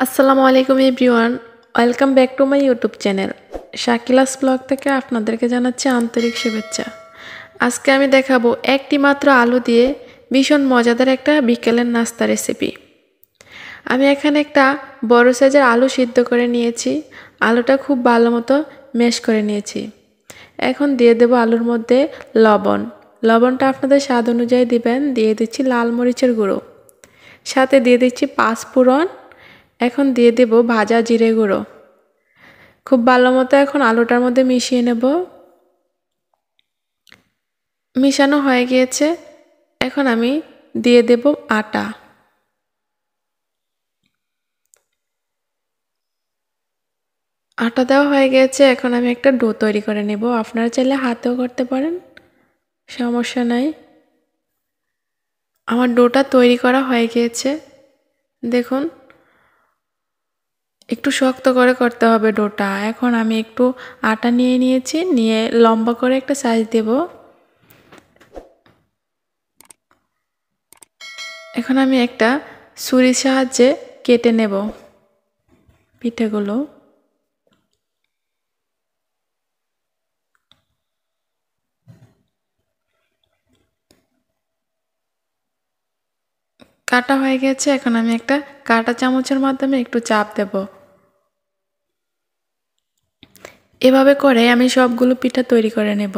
আসসালামু আলাইকুম everyone, welcome back to my YouTube channel Shakila's blog থেকে আপনাদেরকে জানাচ্ছি আন্তরিক শুভেচ্ছা। আজকে আমি দেখাবো একটি মাত্র আলু দিয়ে ভীষণ মজাদার একটা বিকেলের নাস্তা রেসিপি। আমি এখানে একটা বড় সাইজের আলু সিদ্ধ করে নিয়েছি। আলুটা খুব ভালো মতো ম্যাশ করে নিয়েছি। এখন দিয়ে দেব আলুর মধ্যে লবণটা আপনাদের স্বাদ অনুযায়ী দিবেন। দিয়ে দিচ্ছি লাল মরিচের গুঁড়ো, সাথে দিয়ে দিচ্ছি পাঁচফোড়ন। এখন দিয়ে দেব ভাজা জিরে গুঁড়ো। খুব ভালো মতো এখন আলুটার মধ্যে মিশিয়ে নেব। মিশানো হয়ে গিয়েছে। এখন আমি দিয়ে দেব আটা। আটা দেওয়া হয়ে গেছে। এখন আমি একটা ডো তৈরি করে নেব। আপনারা চাইলে হাতেও করতে পারেন, সমস্যা নাই। আমার ডোটা তৈরি করা হয়ে গিয়েছে। দেখুন, একটু শক্ত করে করতে হবে ডোটা। এখন আমি একটু আটা নিয়ে নিয়েছি, নিয়ে লম্বা করে একটা সাইজ দেব। এখন আমি একটা ছুরির সাহায্যে কেটে নেব পিঠাগুলো। কাটা হয়ে গেছে। এখন আমি একটা কাঁটা চামচের মাধ্যমে একটু চাপ দেব। এভাবে করে আমি সবগুলো পিঠা তৈরি করে নেব।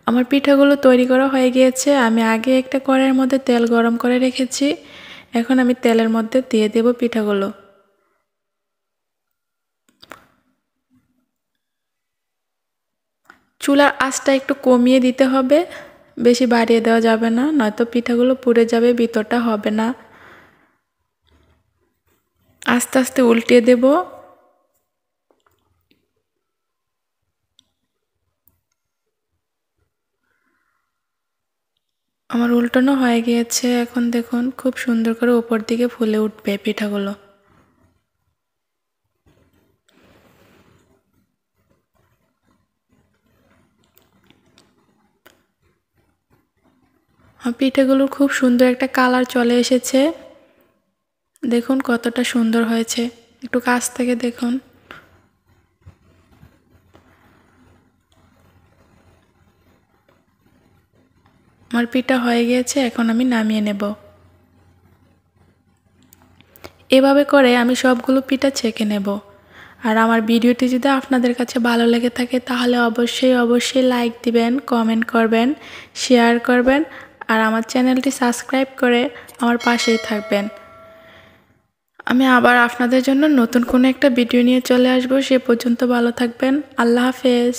আমার পিঠাগুলো তৈরি করা হয়ে গিয়েছে। আমি আগে একটা কড়াইয়ের মধ্যে তেল গরম করে রেখেছি। এখন আমি তেলের মধ্যে দিয়ে দেব পিঠাগুলো। চুলার আঁচটা একটু কমিয়ে দিতে হবে, বেশি বাড়িয়ে দেওয়া যাবে না, নয়তো পিঠাগুলো পুড়ে যাবে, ভিতরটা হবে না। আস্তে আস্তে উল্টিয়ে দেব। আমার উল্টানো হয়ে গিয়েছে। এখন দেখুন খুব সুন্দর করে উপর দিকে ফুলে উঠবে পিঠাগুলো। পিঠাগুলোর খুব সুন্দর একটা কালার চলে এসেছে। দেখুন কতটা সুন্দর হয়েছে, একটু কাছ থেকে দেখুন। আমার পিঠা হয়ে গিয়েছে। এখন আমি নামিয়ে নেব। এভাবে করে আমি সবগুলো পিঠা ছেঁকে নেব। আর আমার ভিডিওটি যদি আপনাদের কাছে ভালো লেগে থাকে তাহলে অবশ্যই লাইক দিবেন, কমেন্ট করবেন, শেয়ার করবেন, আর আমার চ্যানেলটি সাবস্ক্রাইব করে আমার পাশেই থাকবেন। আমি আবার আপনাদের জন্য নতুন কোনো একটা ভিডিও নিয়ে চলে আসব। সে পর্যন্ত ভালো থাকবেন। আল্লাহ হাফেজ।